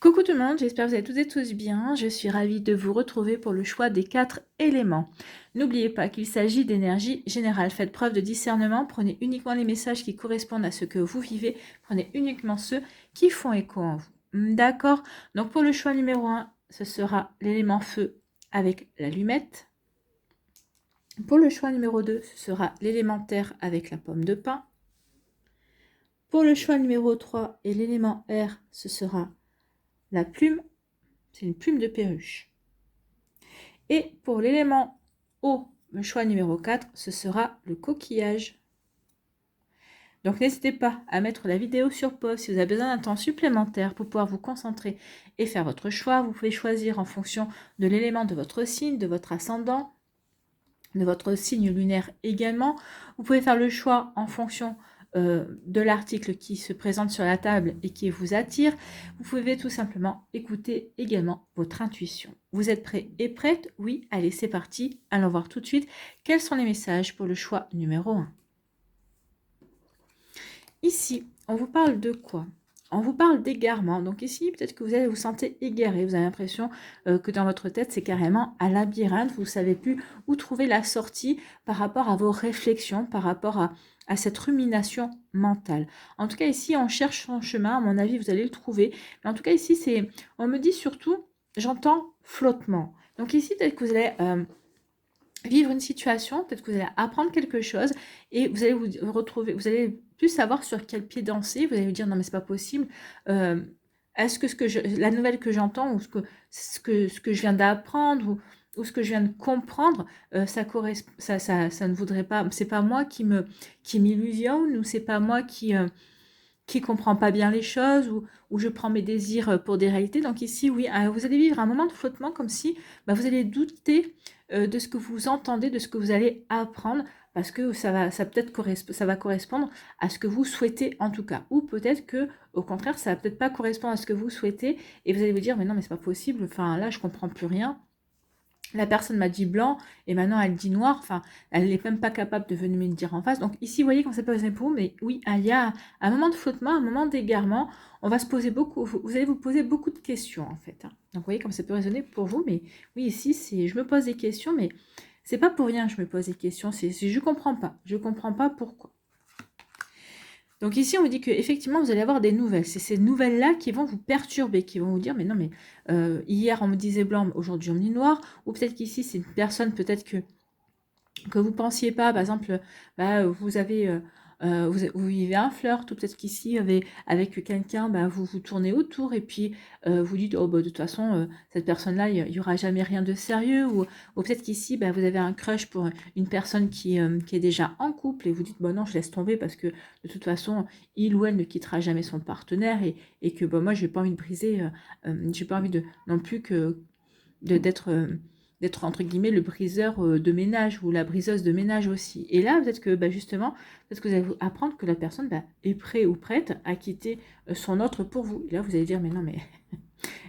Coucou tout le monde, j'espère que vous allez toutes et tous bien. Je suis ravie de vous retrouver pour le choix des 4 éléments. N'oubliez pas qu'il s'agit d'énergie générale. Faites preuve de discernement, prenez uniquement les messages qui correspondent à ce que vous vivez, prenez uniquement ceux qui font écho en vous. D'accord? Donc pour le choix numéro 1, ce sera l'élément feu avec l'allumette. Pour le choix numéro 2, ce sera l'élément terre avec la pomme de pin. Pour le choix numéro 3 et l'élément air, ce sera la plume, c'est une plume de perruche. Et pour l'élément eau, le choix numéro 4, ce sera le coquillage. Donc n'hésitez pas à mettre la vidéo sur pause si vous avez besoin d'un temps supplémentaire pour pouvoir vous concentrer et faire votre choix. Vous pouvez choisir en fonction de l'élément de votre signe, de votre ascendant, de votre signe lunaire également. Vous pouvez faire le choix en fonction de l'article qui se présente sur la table et qui vous attire. Vous pouvez tout simplement écouter également votre intuition. Vous êtes prêts et prêtes? Oui, allez, c'est parti. Allons voir tout de suite quels sont les messages pour le choix numéro 1. Ici, on vous parle de quoi? On vous parle d'égarement. Donc ici, peut-être que vous allez vous sentir égaré. Vous avez l'impression que dans votre tête, c'est carrément un labyrinthe. Vous ne savez plus où trouver la sortie par rapport à vos réflexions, par rapport à cette rumination mentale. En tout cas, ici, on cherche son chemin. À mon avis, vous allez le trouver. Mais en tout cas, ici, on me dit surtout, j'entends flottement. Donc ici, peut-être que vous allez vivre une situation, peut-être que vous allez apprendre quelque chose et vous allez vous retrouver, vous allez plus savoir sur quel pied danser. Vous allez vous dire non mais c'est pas possible. Est-ce que la nouvelle que j'entends ou ce que je viens d'apprendre ou ce que je viens de comprendre, ça ne voudrait pas, c'est pas moi qui m'illusionne ou c'est pas moi qui comprend pas bien les choses ou je prends mes désirs pour des réalités. Donc ici, oui, vous allez vivre un moment de flottement comme si vous allez douter de ce que vous entendez, de ce que vous allez apprendre, parce que ça va correspondre à ce que vous souhaitez en tout cas. Ou peut-être que, au contraire, ça va peut-être pas correspondre à ce que vous souhaitez et vous allez vous dire, mais non, mais c'est pas possible, enfin là, je comprends plus rien. La personne m'a dit blanc et maintenant elle dit noir, enfin elle n'est même pas capable de venir me le dire en face. Donc ici, vous voyez quand c'est pas pour vous, mais oui, il y a un moment de flottement, un moment d'égarement. On va se poser beaucoup, vous allez vous poser beaucoup de questions en fait. Donc vous voyez comme ça peut résonner pour vous, mais oui, ici, je me pose des questions, mais c'est pas pour rien que je me pose des questions, je comprends pas pourquoi. Donc ici, on vous dit qu'effectivement, vous allez avoir des nouvelles. C'est ces nouvelles-là qui vont vous perturber, qui vont vous dire, mais non, mais hier, on me disait blanc, aujourd'hui, on me dit noir. Ou peut-être qu'ici, c'est une personne, peut-être que vous ne pensiez pas. Par exemple, vous avez... vous vivez un flirt, ou peut-être qu'ici, avec quelqu'un, vous vous tournez autour et puis vous dites, oh, de toute façon, cette personne-là, il n'y aura jamais rien de sérieux. Ou peut-être qu'ici, vous avez un crush pour une personne qui est déjà en couple et vous dites, non, je laisse tomber parce que de toute façon, il ou elle ne quittera jamais son partenaire et que moi, je n'ai pas envie de briser, j'ai pas envie non plus d'être entre guillemets le briseur de ménage ou la briseuse de ménage aussi. Et là, peut-être que justement, peut-être que vous allez apprendre que la personne est prête ou prête à quitter son autre pour vous. Et là, vous allez dire, mais non, mais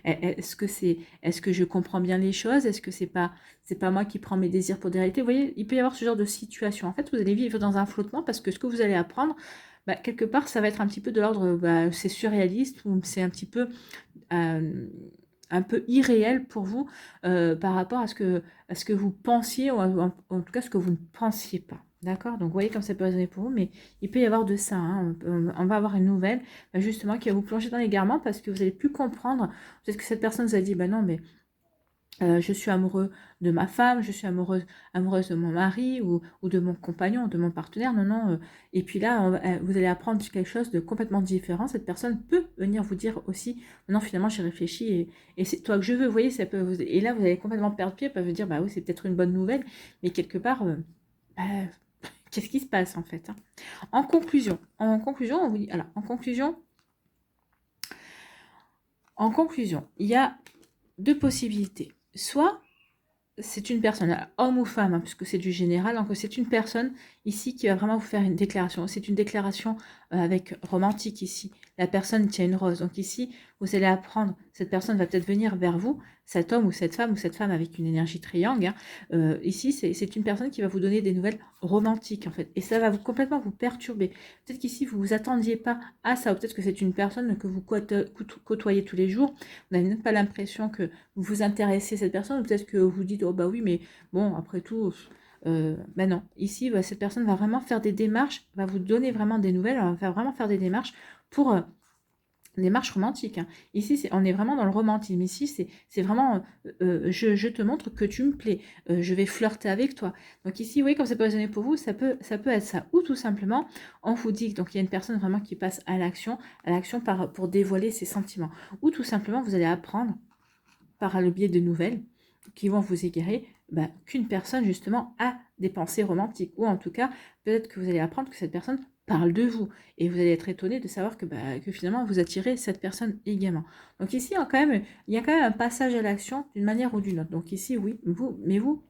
est-ce que je comprends bien les choses? Est-ce que c'est pas moi qui prends mes désirs pour des réalités? Vous voyez, il peut y avoir ce genre de situation. En fait, vous allez vivre dans un flottement parce que ce que vous allez apprendre, quelque part, ça va être un petit peu de l'ordre, c'est surréaliste ou c'est un peu irréel pour vous par rapport à ce que vous pensiez, ou en tout cas ce que vous ne pensiez pas. D'accord? Donc, vous voyez comme ça peut résonner pour vous, mais il peut y avoir de ça. On va avoir une nouvelle, justement, qui va vous plonger dans l'égarement parce que vous n'allez plus comprendre. Peut-être que cette personne vous a dit, non, mais je suis amoureux de ma femme, je suis amoureuse de mon mari ou de mon compagnon, de mon partenaire. Non. Et puis là, vous allez apprendre quelque chose de complètement différent. Cette personne peut venir vous dire aussi, non, finalement, j'ai réfléchi et c'est toi que je veux. Vous voyez, et là, vous allez complètement perdre pied. Vous pouvez dire, oui, c'est peut-être une bonne nouvelle, mais quelque part, qu'est-ce qui se passe en fait? En conclusion, on vous dit, alors, en conclusion, il y a deux possibilités. Soit c'est une personne, homme ou femme, puisque c'est du général, donc c'est une personne ici qui va vraiment vous faire une déclaration. C'est une déclaration avec romantique ici. la personne tient une rose. Donc ici, vous allez apprendre, cette personne va peut-être venir vers vous, cet homme ou cette femme avec une énergie triangle. Hein. Ici, c'est une personne qui va vous donner des nouvelles romantiques, en fait. Et ça va complètement vous perturber. Peut-être qu'ici, vous ne vous attendiez pas à ça, ou peut-être que c'est une personne que vous côtoyez tous les jours. Vous n'avez même pas l'impression que vous vous intéressez à cette personne, ou peut-être que vous dites, oh bah oui, mais bon, après tout... ben non, ici, cette personne va vraiment faire des démarches, va vous donner vraiment des nouvelles, elle va vraiment faire des démarches pour des démarches romantiques. Hein. Ici, on est vraiment dans le romantisme. Ici, c'est vraiment, je te montre que tu me plais, je vais flirter avec toi. Donc ici, oui, comme ça peut résonner pour vous, ça peut être ça. Ou tout simplement, on vous dit donc il y a une personne vraiment qui passe à l'action pour dévoiler ses sentiments. Ou tout simplement, vous allez apprendre par le biais de nouvelles qui vont vous égayer qu'une personne justement a des pensées romantiques, ou en tout cas peut-être que vous allez apprendre que cette personne parle de vous, et vous allez être étonné de savoir que finalement vous attirez cette personne également. Donc ici il y a quand même un passage à l'action d'une manière ou d'une autre. Donc ici oui, vous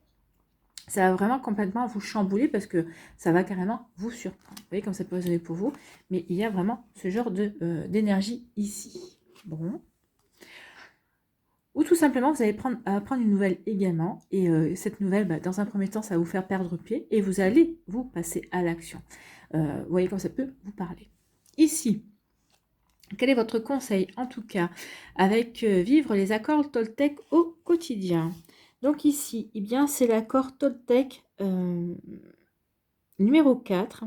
ça va vraiment complètement vous chambouler parce que ça va carrément vous surprendre. Vous voyez comme ça peut résonner pour vous, mais il y a vraiment ce genre d'énergie ici. Bon. Ou tout simplement, vous allez apprendre une nouvelle également. Et cette nouvelle, dans un premier temps, ça va vous faire perdre pied. Et vous allez vous passer à l'action. Vous voyez comme ça peut vous parler. Ici, quel est votre conseil, en tout cas, avec vivre les accords Toltec au quotidien? Donc ici, eh bien, c'est l'accord Toltec numéro 4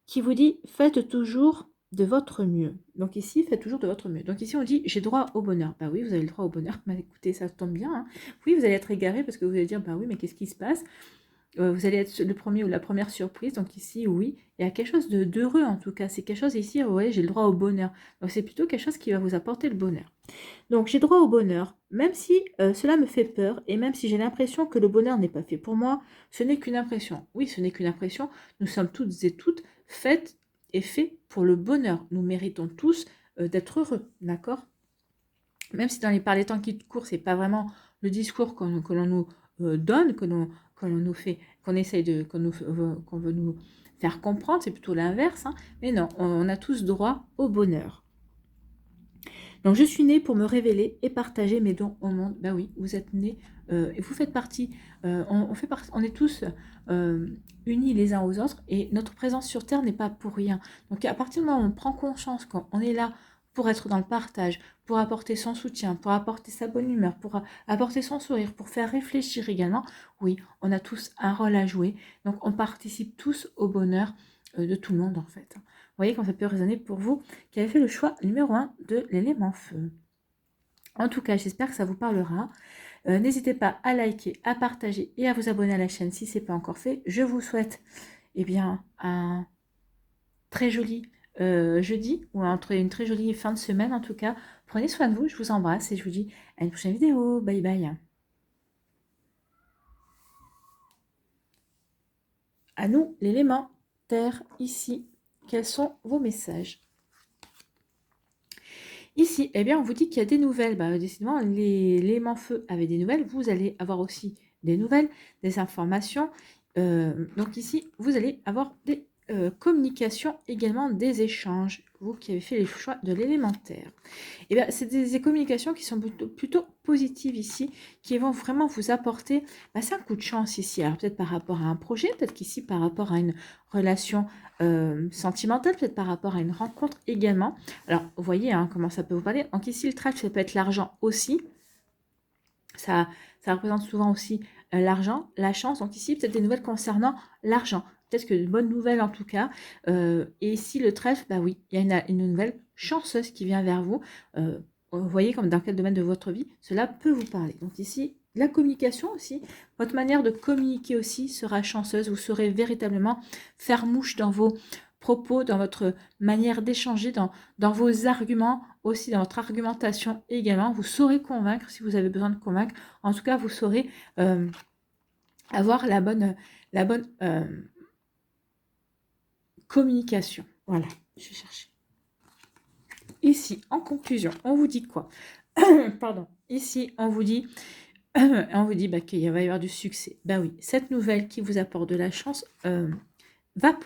qui vous dit « Faites toujours de votre mieux ». Donc ici, faites toujours de votre mieux. Donc ici, on dit « J'ai droit au bonheur ». Bah oui, vous avez le droit au bonheur. Mais écoutez, ça tombe bien. Hein. Oui, vous allez être égaré parce que vous allez dire « Bah oui, mais qu'est-ce qui se passe ?» Vous allez être le premier ou la première surprise. Donc ici, oui, il y a quelque chose d'heureux en tout cas. C'est quelque chose ici, vous voyez, j'ai le droit au bonheur. Donc c'est plutôt quelque chose qui va vous apporter le bonheur. Donc j'ai droit au bonheur, même si cela me fait peur et même si j'ai l'impression que le bonheur n'est pas fait pour moi, ce n'est qu'une impression. Oui, ce n'est qu'une impression. Nous sommes toutes et toutes faites et faits pour le bonheur. Nous méritons tous d'être heureux, d'accord? Même si par les temps qui courent, c'est pas vraiment le discours que l'on nous donne, que l'on nous fait, qu'on veut nous faire comprendre, c'est plutôt l'inverse. Hein. Mais non, on a tous droit au bonheur. Donc, je suis née pour me révéler et partager mes dons au monde. Ben oui, vous êtes nés et vous faites partie. On est tous unis les uns aux autres et notre présence sur Terre n'est pas pour rien. Donc, à partir du moment où on prend conscience qu'on est là pour être dans le partage, pour apporter son soutien, pour apporter sa bonne humeur, pour apporter son sourire, pour faire réfléchir également, oui, on a tous un rôle à jouer. Donc, on participe tous au bonheur de tout le monde en fait. Vous voyez quand ça peut résonner pour vous qui avez fait le choix numéro 1 de l'élément feu. En tout cas, j'espère que ça vous parlera. N'hésitez pas à liker, à partager et à vous abonner à la chaîne si ce n'est pas encore fait. Je vous souhaite un très joli jeudi ou une très jolie fin de semaine en tout cas. Prenez soin de vous, je vous embrasse et je vous dis à une prochaine vidéo. Bye bye. À nous, l'élément terre ici. Quels sont vos messages? Ici, eh bien, on vous dit qu'il y a des nouvelles. Décidément, l'élément feu avait des nouvelles. Vous allez avoir aussi des nouvelles, des informations. Donc ici, vous allez avoir des communications, également des échanges. Vous qui avez fait les choix de l'élémentaire. Eh bien, c'est des communications qui sont plutôt positives ici, qui vont vraiment vous apporter c'est un coup de chance ici. Alors peut-être par rapport à un projet, peut-être qu'ici par rapport à une relation sentimentale, peut-être par rapport à une rencontre également. Alors, vous voyez comment ça peut vous parler. Donc ici, le trèfle, ça peut être l'argent aussi. Ça représente souvent aussi l'argent, la chance. Donc ici, peut-être des nouvelles concernant l'argent. Peut-être que de bonnes nouvelles en tout cas. Et ici, le trèfle, oui, il y a une nouvelle chanceuse qui vient vers vous. Vous voyez comme dans quel domaine de votre vie cela peut vous parler. Donc ici, la communication aussi. Votre manière de communiquer aussi sera chanceuse. Vous saurez véritablement faire mouche dans vos propos, dans votre manière d'échanger, dans vos arguments, aussi dans votre argumentation également. Vous saurez convaincre si vous avez besoin de convaincre. En tout cas, vous saurez avoir la bonne communication. Voilà, je vais chercher. Ici, en conclusion, on vous dit quoi? Pardon. Ici, on vous dit qu'il va y avoir du succès. Ben oui, cette nouvelle qui vous apporte de la chance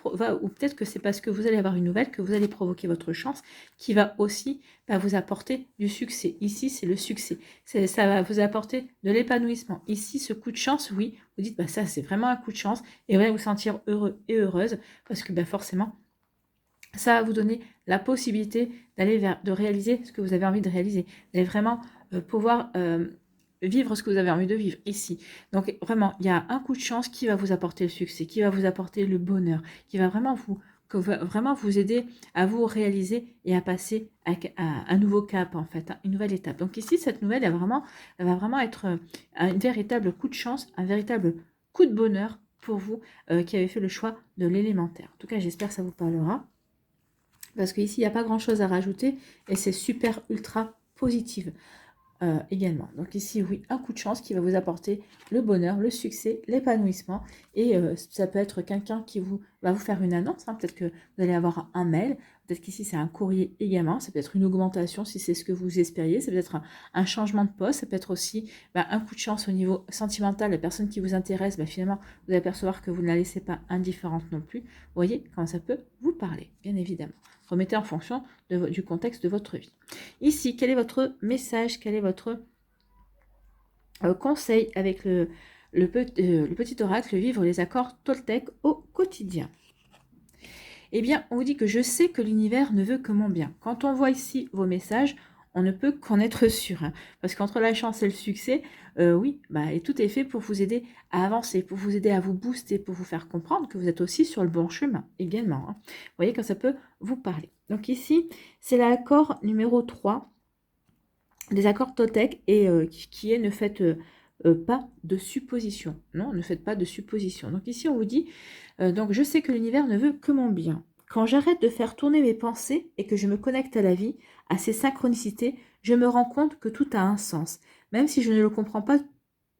ou peut-être que c'est parce que vous allez avoir une nouvelle que vous allez provoquer votre chance qui va aussi vous apporter du succès. Ici, c'est le succès. Ça va vous apporter de l'épanouissement. Ici, ce coup de chance, oui, vous dites, ça, c'est vraiment un coup de chance et vous allez vous sentir heureux et heureuse parce que forcément, ça va vous donner la possibilité de réaliser ce que vous avez envie de réaliser. Vous allez vraiment pouvoir vivre ce que vous avez envie de vivre ici. Donc vraiment, il y a un coup de chance qui va vous apporter le succès, qui va vous apporter le bonheur, qui va vraiment vous aider à vous réaliser et à passer à un nouveau cap en fait, une nouvelle étape. Donc ici, cette nouvelle, elle va vraiment être un véritable coup de chance, un véritable coup de bonheur pour vous qui avez fait le choix de l'élémentaire. En tout cas, j'espère que ça vous parlera. Parce qu'ici, il n'y a pas grand-chose à rajouter et c'est super ultra positif également. Donc ici, oui, un coup de chance qui va vous apporter le bonheur, le succès, l'épanouissement. Et ça peut être quelqu'un qui va vous faire une annonce. Peut-être que vous allez avoir un mail. Peut-être qu'ici, c'est un courrier également. Ça peut être une augmentation si c'est ce que vous espériez. Ça peut être un changement de poste. Ça peut être aussi un coup de chance au niveau sentimental. La personne qui vous intéresse, finalement, vous allez apercevoir que vous ne la laissez pas indifférente non plus. Vous voyez comment ça peut vous parler, bien évidemment. Remettez en fonction du contexte de votre vie. Ici, quel est votre message? Quel est votre conseil avec le petit oracle, vivre les accords Toltec au quotidien? Eh bien, on vous dit que je sais que l'univers ne veut que mon bien. Quand on voit ici vos messages, on ne peut qu'en être sûr. Parce qu'entre la chance et le succès, oui, et tout est fait pour vous aider à avancer, pour vous aider à vous booster, pour vous faire comprendre que vous êtes aussi sur le bon chemin également. Vous voyez quand ça peut vous parler. Donc ici, c'est l'accord numéro 3 des accords Toltec et qui est ne faites pas de suppositions. Non, ne faites pas de suppositions. Donc ici, on vous dit, donc je sais que l'univers ne veut que mon bien. Quand j'arrête de faire tourner mes pensées et que je me connecte à la vie, à ses synchronicités, je me rends compte que tout a un sens, même si je ne le comprends pas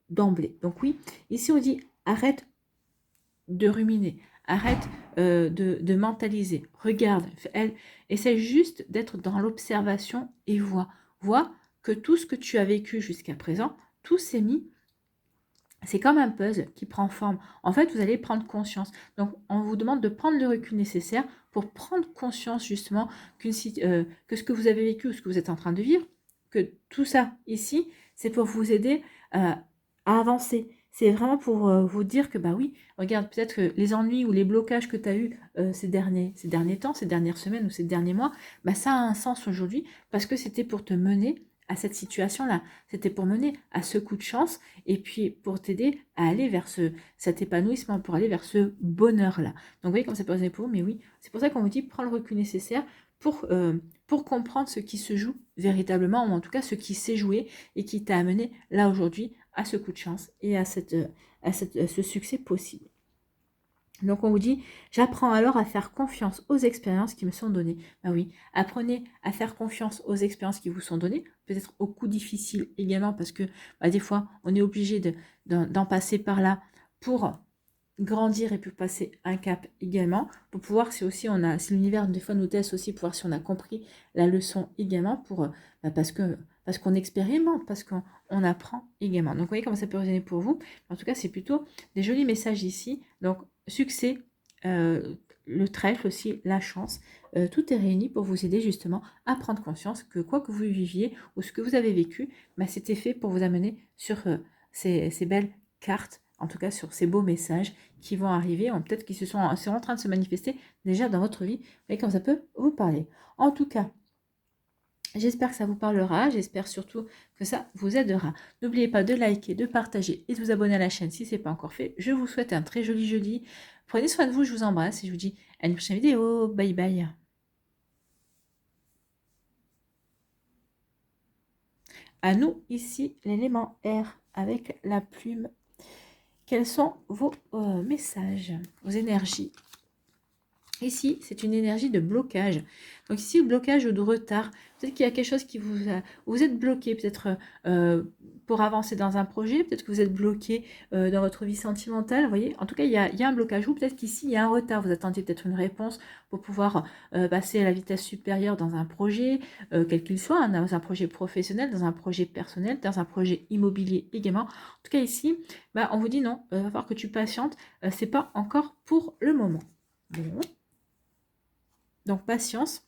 d'emblée. Donc oui, ici on dit arrête de ruminer, arrête de mentaliser, regarde, essaie juste d'être dans l'observation et vois que tout ce que tu as vécu jusqu'à présent, tout s'est mis, c'est comme un puzzle qui prend forme. En fait, vous allez prendre conscience. Donc, on vous demande de prendre le recul nécessaire pour prendre conscience justement que ce que vous avez vécu ou ce que vous êtes en train de vivre, que tout ça ici, c'est pour vous aider à avancer. C'est vraiment pour vous dire que, oui, regarde, peut-être que les ennuis ou les blocages que tu as eus ces derniers temps, ces dernières semaines ou ces derniers mois, ça a un sens aujourd'hui parce que c'était pour te mener à cette situation-là. C'était pour mener à ce coup de chance et puis pour t'aider à aller vers cet épanouissement, pour aller vers ce bonheur-là. Donc vous voyez comme ça peut résonner pour vous, mais oui, c'est pour ça qu'on vous dit prends le recul nécessaire pour comprendre ce qui se joue véritablement, ou en tout cas ce qui s'est joué et qui t'a amené là aujourd'hui à ce coup de chance et à ce succès possible. Donc on vous dit, j'apprends alors à faire confiance aux expériences qui me sont données. Oui, apprenez à faire confiance aux expériences qui vous sont données, peut-être aux coups difficiles également, parce que des fois, on est obligé d'en passer par là pour grandir et puis passer un cap également, pour pouvoir, si l'univers des fois nous teste aussi, pour voir si on a compris la leçon également, parce qu'on expérimente, parce qu'on apprend également. Donc vous voyez comment ça peut résonner pour vous. En tout cas, c'est plutôt des jolis messages ici. Donc succès, le trèfle aussi, la chance, tout est réuni pour vous aider justement à prendre conscience que quoi que vous viviez ou ce que vous avez vécu, c'était fait pour vous amener sur ces belles cartes, en tout cas sur ces beaux messages qui vont arriver, peut-être qu'ils sont en train de se manifester déjà dans votre vie. Vous voyez comme ça peut vous parler. En tout cas, j'espère que ça vous parlera, j'espère surtout que ça vous aidera. N'oubliez pas de liker, de partager et de vous abonner à la chaîne si ce n'est pas encore fait. Je vous souhaite un très joli jeudi. Prenez soin de vous, je vous embrasse et je vous dis à une prochaine vidéo. Bye bye. À nous, ici, l'élément R avec la plume. Quels sont vos messages, vos énergies? Ici, c'est une énergie de blocage. Donc ici, blocage ou de retard. Peut-être qu'il y a quelque chose qui vous êtes bloqué, peut-être pour avancer dans un projet. Peut-être que vous êtes bloqué dans votre vie sentimentale. Vous voyez, en tout cas, il y a un blocage. Ou peut-être qu'ici, il y a un retard. Vous attendiez peut-être une réponse pour pouvoir passer à la vitesse supérieure dans un projet, quel qu'il soit, dans un projet professionnel, dans un projet personnel, dans un projet immobilier également. En tout cas, ici, on vous dit non, il va falloir que tu patientes. C'est pas encore pour le moment. Bon. Donc, patience.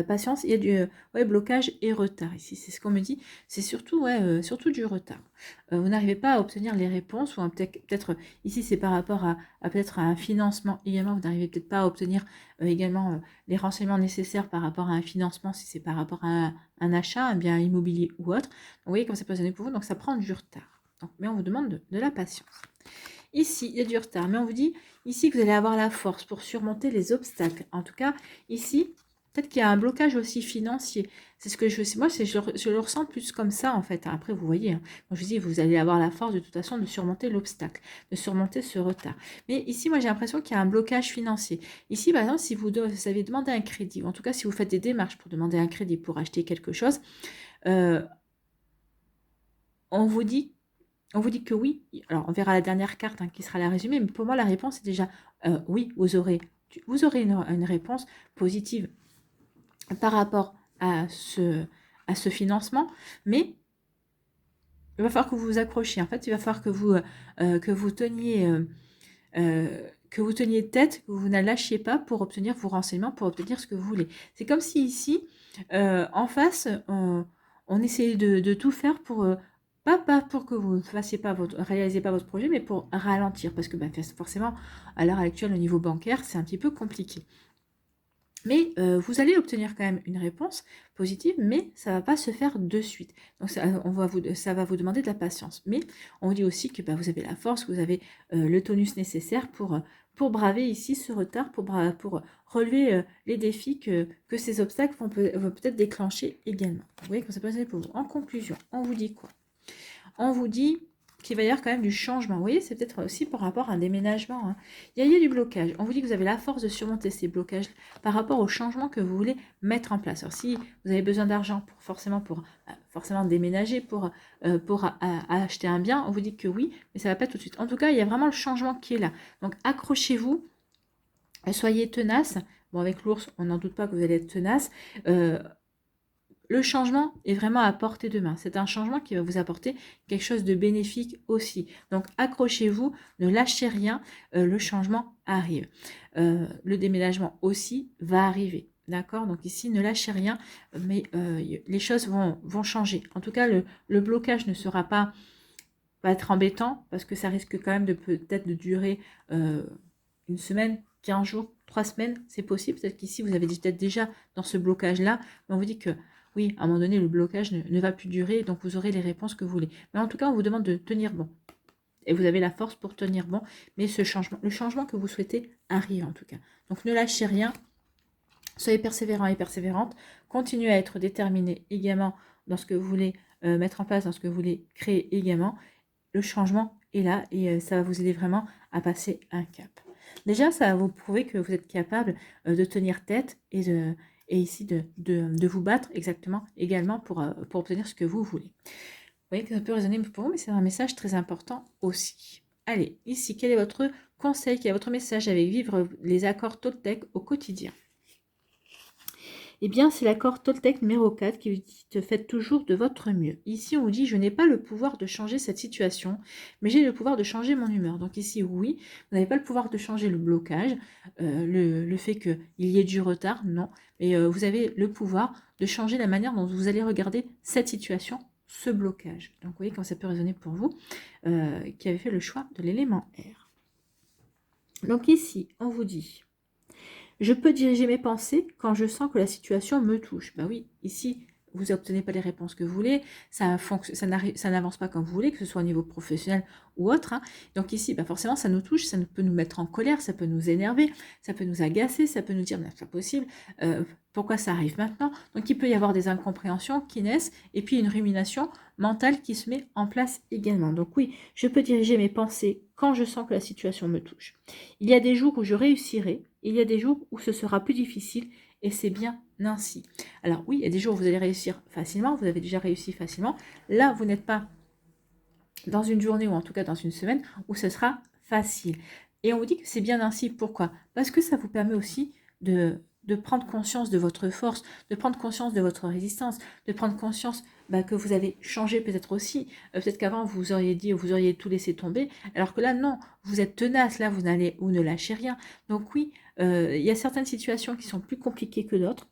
Patience, il y a du blocage et retard ici, c'est ce qu'on me dit, c'est surtout, surtout du retard. Vous n'arrivez pas à obtenir les réponses, ou peut-être ici c'est par rapport à peut-être à un financement également, vous n'arrivez peut-être pas à obtenir également les renseignements nécessaires par rapport à un financement, si c'est par rapport à un achat, un bien immobilier ou autre. Donc, vous voyez comme ça peut sonner pour vous, donc ça prend du retard. Donc, mais on vous demande de la patience. Ici, il y a du retard, mais on vous dit ici que vous allez avoir la force pour surmonter les obstacles. En tout cas, ici, peut-être qu'il y a un blocage aussi financier. C'est ce que je sais. Moi, je le ressens plus comme ça, en fait. Après, vous voyez, quand je dis, vous allez avoir la force de toute façon de surmonter l'obstacle, de surmonter ce retard. Mais ici, moi, j'ai l'impression qu'il y a un blocage financier. Ici, par exemple, si vous avez demandé un crédit, ou en tout cas, si vous faites des démarches pour demander un crédit pour acheter quelque chose, on vous dit que oui. Alors, on verra la dernière carte qui sera la résumée, mais pour moi, la réponse est déjà oui, vous aurez une réponse positive par rapport à ce financement, mais il va falloir que vous vous accrochiez. En fait, il va falloir que vous teniez tête, que vous ne lâchiez pas pour obtenir vos renseignements, pour obtenir ce que vous voulez. C'est comme si ici, en face, on essayait de tout faire pour... pas pour que vous ne réalisez pas votre projet, mais pour ralentir. Parce que forcément, à l'heure actuelle, au niveau bancaire, c'est un petit peu compliqué. Mais vous allez obtenir quand même une réponse positive, mais ça ne va pas se faire de suite. Donc ça va vous demander de la patience. Mais on vous dit aussi que vous avez la force, que vous avez le tonus nécessaire pour braver ici ce retard, pour relever les défis que ces obstacles vont peut-être déclencher également. Vous voyez comment ça peut être pour vous. En conclusion, on vous dit quoi? On vous dit qu'il va y avoir quand même du changement. Vous voyez, c'est peut-être aussi par rapport à un déménagement. Il y a du blocage. On vous dit que vous avez la force de surmonter ces blocages par rapport au changement que vous voulez mettre en place. Alors, si vous avez besoin d'argent pour forcément déménager, pour acheter un bien, on vous dit que oui, mais ça ne va pas tout de suite. En tout cas, il y a vraiment le changement qui est là. Donc, accrochez-vous, soyez tenace. Bon, avec l'ours, on n'en doute pas que vous allez être tenace. Le changement est vraiment à portée de main. C'est un changement qui va vous apporter quelque chose de bénéfique aussi. Donc, accrochez-vous, ne lâchez rien, le changement arrive. Le déménagement aussi va arriver. D'accord? Donc ici, ne lâchez rien, mais les choses vont changer. En tout cas, le blocage ne sera pas va être embêtant parce que ça risque quand même de peut-être de durer une semaine, 15 jours, 3 semaines, c'est possible. Peut-être qu'ici, vous avez peut-être déjà dans ce blocage-là, mais on vous dit que oui, à un moment donné, le blocage ne va plus durer, donc vous aurez les réponses que vous voulez. Mais en tout cas, on vous demande de tenir bon. Et vous avez la force pour tenir bon, mais le changement que vous souhaitez arrive en tout cas. Donc ne lâchez rien, soyez persévérants et persévérantes, continuez à être déterminés également dans ce que vous voulez mettre en place, dans ce que vous voulez créer également. Le changement est là et ça va vous aider vraiment à passer un cap. Déjà, ça va vous prouver que vous êtes capable de tenir tête et ici de vous battre également pour obtenir ce que vous voulez. Vous voyez que ça peut résonner pour vous, mais c'est un message très important aussi. Allez, ici, quel est votre conseil, quel est votre message avec vivre les accords Toltec au quotidien? Eh bien, c'est l'accord Toltec numéro 4 qui vous dit « faites toujours de votre mieux ». Ici, on vous dit « je n'ai pas le pouvoir de changer cette situation, mais j'ai le pouvoir de changer mon humeur ». Donc ici, oui, vous n'avez pas le pouvoir de changer le blocage, le fait qu'il y ait du retard, non. Mais vous avez le pouvoir de changer la manière dont vous allez regarder cette situation, ce blocage. Donc, vous voyez quand ça peut résonner pour vous, qui avez fait le choix de l'élément R. Donc ici, on vous dit... Je peux diriger mes pensées quand je sens que la situation me touche. Ben oui, ici, vous n'obtenez pas les réponses que vous voulez, ça n'avance pas comme vous voulez, que ce soit au niveau professionnel ou autre. Donc ici, forcément, ça nous touche, ça peut nous mettre en colère, ça peut nous énerver, ça peut nous agacer, ça peut nous dire, c'est pas possible, pourquoi ça arrive maintenant? Donc il peut y avoir des incompréhensions qui naissent et puis une rumination mentale qui se met en place également. Donc oui, je peux diriger mes pensées quand je sens que la situation me touche. Il y a des jours où je réussirai, il y a des jours où ce sera plus difficile et c'est bien ainsi. Alors oui, il y a des jours où vous allez réussir facilement, vous avez déjà réussi facilement. Là, vous n'êtes pas dans une journée ou en tout cas dans une semaine où ce sera facile. Et on vous dit que c'est bien ainsi. Pourquoi? Parce que ça vous permet aussi de de prendre conscience de votre force, de prendre conscience de votre résistance, de prendre conscience que vous avez changé peut-être aussi. Peut-être qu'avant, vous auriez dit, vous auriez tout laissé tomber, alors que là, non, vous êtes tenace, là, vous ne lâchez rien. Donc oui, il y a certaines situations qui sont plus compliquées que d'autres.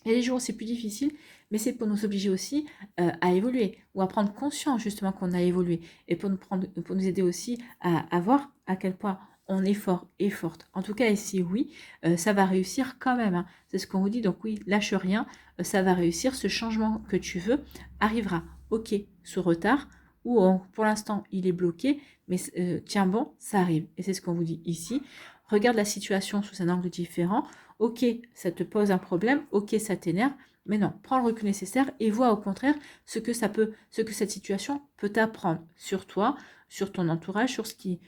Il y a des jours où c'est plus difficile, mais c'est pour nous obliger aussi à évoluer ou à prendre conscience justement qu'on a évolué et pour nous aider aussi à voir à quel point on est fort et forte. En tout cas, ici, oui, ça va réussir quand même, hein. C'est ce qu'on vous dit. Donc oui, lâche rien, ça va réussir. Ce changement que tu veux arrivera, ok, sous retard, ou pour l'instant, il est bloqué, mais tiens bon, ça arrive. Et c'est ce qu'on vous dit ici. Regarde la situation sous un angle différent. Ok, ça te pose un problème, ok, ça t'énerve, mais non, prends le recul nécessaire et vois au contraire ce que cette situation peut t'apprendre sur toi, sur ton entourage, sur ce qui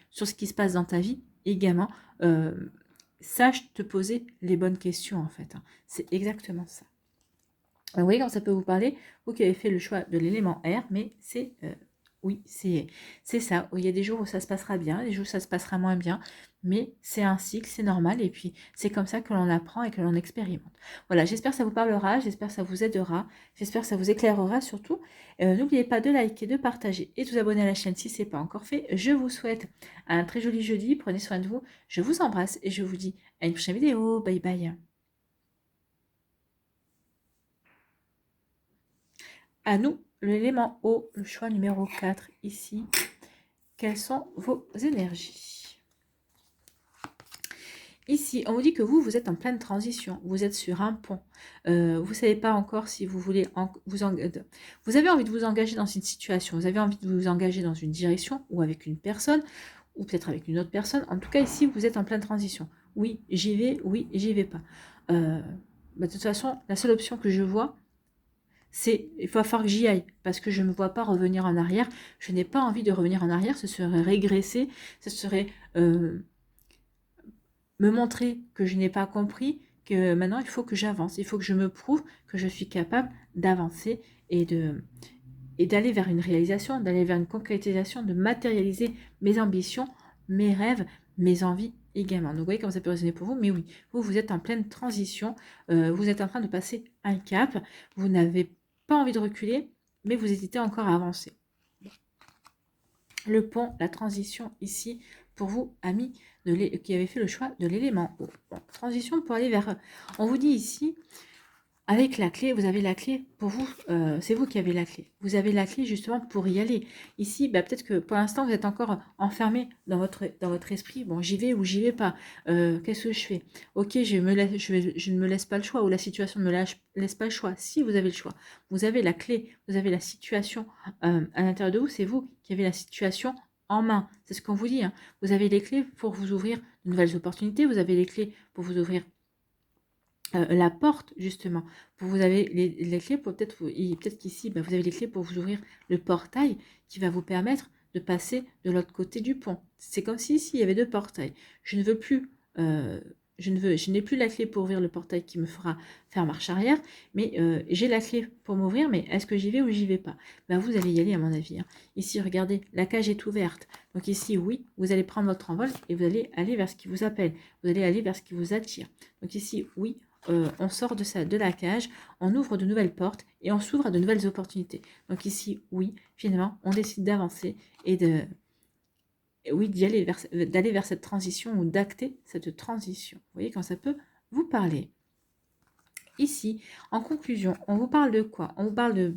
se passe dans ta vie également. Sache te poser les bonnes questions en fait, hein. C'est exactement ça. Vous voyez quand ça peut vous parler, vous qui avez fait le choix de l'élément R, mais c'est oui, c'est ça. Il y a des jours où ça se passera bien, des jours où ça se passera moins bien, mais c'est un cycle, c'est normal, et puis c'est comme ça que l'on apprend et que l'on expérimente. Voilà, j'espère que ça vous parlera, j'espère que ça vous aidera, j'espère que ça vous éclairera surtout. N'oubliez pas de liker, de partager et de vous abonner à la chaîne si ce n'est pas encore fait. Je vous souhaite un très joli jeudi, prenez soin de vous, je vous embrasse et je vous dis à une prochaine vidéo. Bye bye. À nous, l'élément eau, le choix numéro 4 ici. Quelles sont vos énergies? Ici, on vous dit que vous êtes en pleine transition. Vous êtes sur un pont. Vous ne savez pas encore si vous voulez vous engager. Vous avez envie de vous engager dans une situation. Vous avez envie de vous engager dans une direction ou avec une personne ou peut-être avec une autre personne. En tout cas, ici, vous êtes en pleine transition. Oui, j'y vais. Oui, j'y vais pas. De toute façon, la seule option que je vois, il va falloir que j'y aille, parce que je ne me vois pas revenir en arrière. Je n'ai pas envie de revenir en arrière, ce serait régresser, ce serait me montrer que je n'ai pas compris, que maintenant il faut que j'avance, il faut que je me prouve que je suis capable d'avancer et d'aller vers une réalisation, d'aller vers une concrétisation, de matérialiser mes ambitions, mes rêves, mes envies également. Donc vous voyez comment ça peut résonner pour vous, mais oui, vous êtes en pleine transition, vous êtes en train de passer un cap, vous n'avez pas envie de reculer, mais vous hésitez encore à avancer. Le pont, la transition ici, pour vous, amis qui avez fait le choix de l'élément eau. Bon, transition pour aller vers... On vous dit ici, avec la clé, vous avez la clé pour vous, c'est vous qui avez la clé. Vous avez la clé justement pour y aller. Ici, peut-être que pour l'instant, vous êtes encore enfermé dans votre esprit. Bon, j'y vais ou j'y vais pas. Qu'est-ce que je fais? Ok, je ne me laisse pas le choix ou la situation ne me laisse pas le choix. Si vous avez le choix, vous avez la clé, vous avez la situation à l'intérieur de vous. C'est vous qui avez la situation en main. C'est ce qu'on vous dit, hein. Vous avez les clés pour vous ouvrir de nouvelles opportunités. Vous avez les clés pour vous ouvrir la porte justement. Vous avez les clés pour peut-être qu'ici vous avez les clés pour vous ouvrir le portail qui va vous permettre de passer de l'autre côté du pont. C'est comme si ici il y avait deux portails. Je n'ai plus la clé pour ouvrir le portail qui me fera faire marche arrière, mais j'ai la clé pour m'ouvrir, mais est-ce que j'y vais ou j'y vais pas? Vous allez y aller à mon avis, hein. Ici, regardez, la cage est ouverte. Donc ici, oui, vous allez prendre votre envol et vous allez aller vers ce qui vous appelle. Vous allez aller vers ce qui vous attire. Donc ici, oui, on sort de la cage, on ouvre de nouvelles portes et on s'ouvre à de nouvelles opportunités. Donc ici, oui, finalement, on décide d'avancer et d'aller vers cette transition ou d'acter cette transition. Vous voyez quand ça peut vous parler. Ici, en conclusion, on vous parle de quoi? On vous parle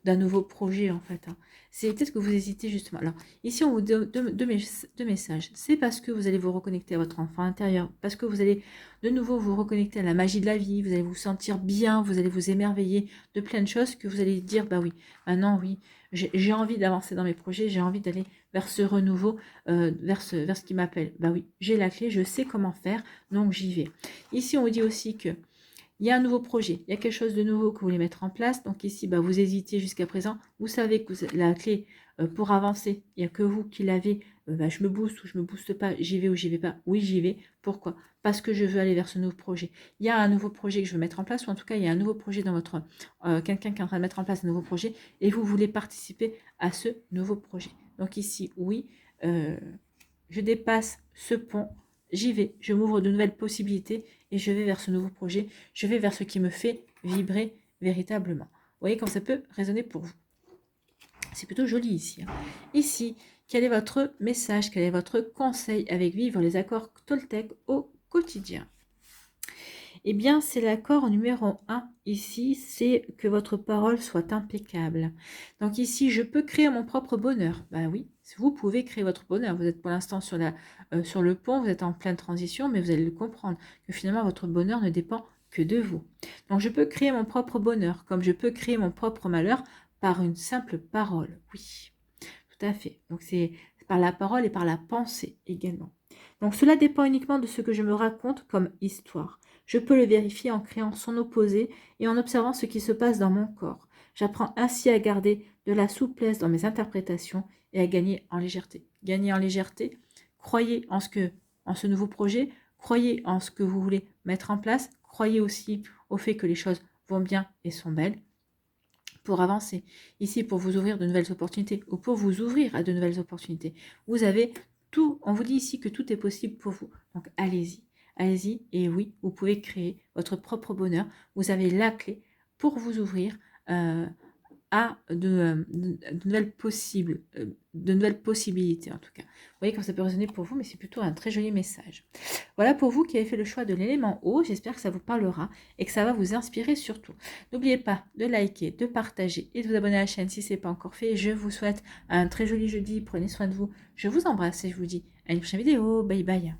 d'un nouveau projet, en fait, hein. C'est peut-être que vous hésitez justement. Alors, ici, on vous donne deux messages. C'est parce que vous allez vous reconnecter à votre enfant intérieur, parce que vous allez de nouveau vous reconnecter à la magie de la vie, vous allez vous sentir bien, vous allez vous émerveiller de plein de choses que vous allez dire, bah oui, maintenant, oui, j'ai envie d'avancer dans mes projets, j'ai envie d'aller vers ce renouveau, vers ce qui m'appelle. Bah oui, j'ai la clé, je sais comment faire, donc j'y vais. Ici, on vous dit aussi que il y a un nouveau projet, il y a quelque chose de nouveau que vous voulez mettre en place. Donc ici, vous hésitez jusqu'à présent. Vous savez que la clé pour avancer, il n'y a que vous qui l'avez. Je me booste ou je me booste pas, j'y vais ou j'y vais pas. Oui, j'y vais. Pourquoi? Parce que je veux aller vers ce nouveau projet. Il y a un nouveau projet que je veux mettre en place, ou en tout cas, il y a un nouveau projet dans votre... quelqu'un qui est en train de mettre en place un nouveau projet, et vous voulez participer à ce nouveau projet. Donc ici, oui, je dépasse ce pont, j'y vais, je m'ouvre de nouvelles possibilités et je vais vers ce nouveau projet, je vais vers ce qui me fait vibrer véritablement. Vous voyez comme ça peut résonner pour vous. C'est plutôt joli ici. Ici, quel est votre message, quel est votre conseil avec vivre les accords Toltec au quotidien? Eh bien, c'est l'accord numéro 1 ici, c'est que votre parole soit impeccable. Donc ici, je peux créer mon propre bonheur. Ben oui, vous pouvez créer votre bonheur. Vous êtes pour l'instant sur le pont, vous êtes en pleine transition, mais vous allez le comprendre, que finalement, votre bonheur ne dépend que de vous. Donc je peux créer mon propre bonheur, comme je peux créer mon propre malheur par une simple parole. Oui, tout à fait. Donc c'est par la parole et par la pensée également. Donc cela dépend uniquement de ce que je me raconte comme histoire. Je peux le vérifier en créant son opposé et en observant ce qui se passe dans mon corps. J'apprends ainsi à garder de la souplesse dans mes interprétations et à gagner en légèreté. Gagner en légèreté, croyez en ce nouveau projet, croyez en ce que vous voulez mettre en place, croyez aussi au fait que les choses vont bien et sont belles pour avancer. Ici, pour vous ouvrir de nouvelles opportunités ou pour vous ouvrir à de nouvelles opportunités. Vous avez tout, on vous dit ici que tout est possible pour vous. Donc allez-y, allez-y et oui, vous pouvez créer votre propre bonheur. Vous avez la clé pour vous ouvrir à de nouvelles possibilités en tout cas. Vous voyez quand ça peut résonner pour vous, mais c'est plutôt un très joli message. Voilà pour vous qui avez fait le choix de l'élément eau. J'espère que ça vous parlera et que ça va vous inspirer surtout. N'oubliez pas de liker, de partager et de vous abonner à la chaîne si ce n'est pas encore fait. Je vous souhaite un très joli jeudi. Prenez soin de vous. Je vous embrasse et je vous dis à une prochaine vidéo. Bye bye.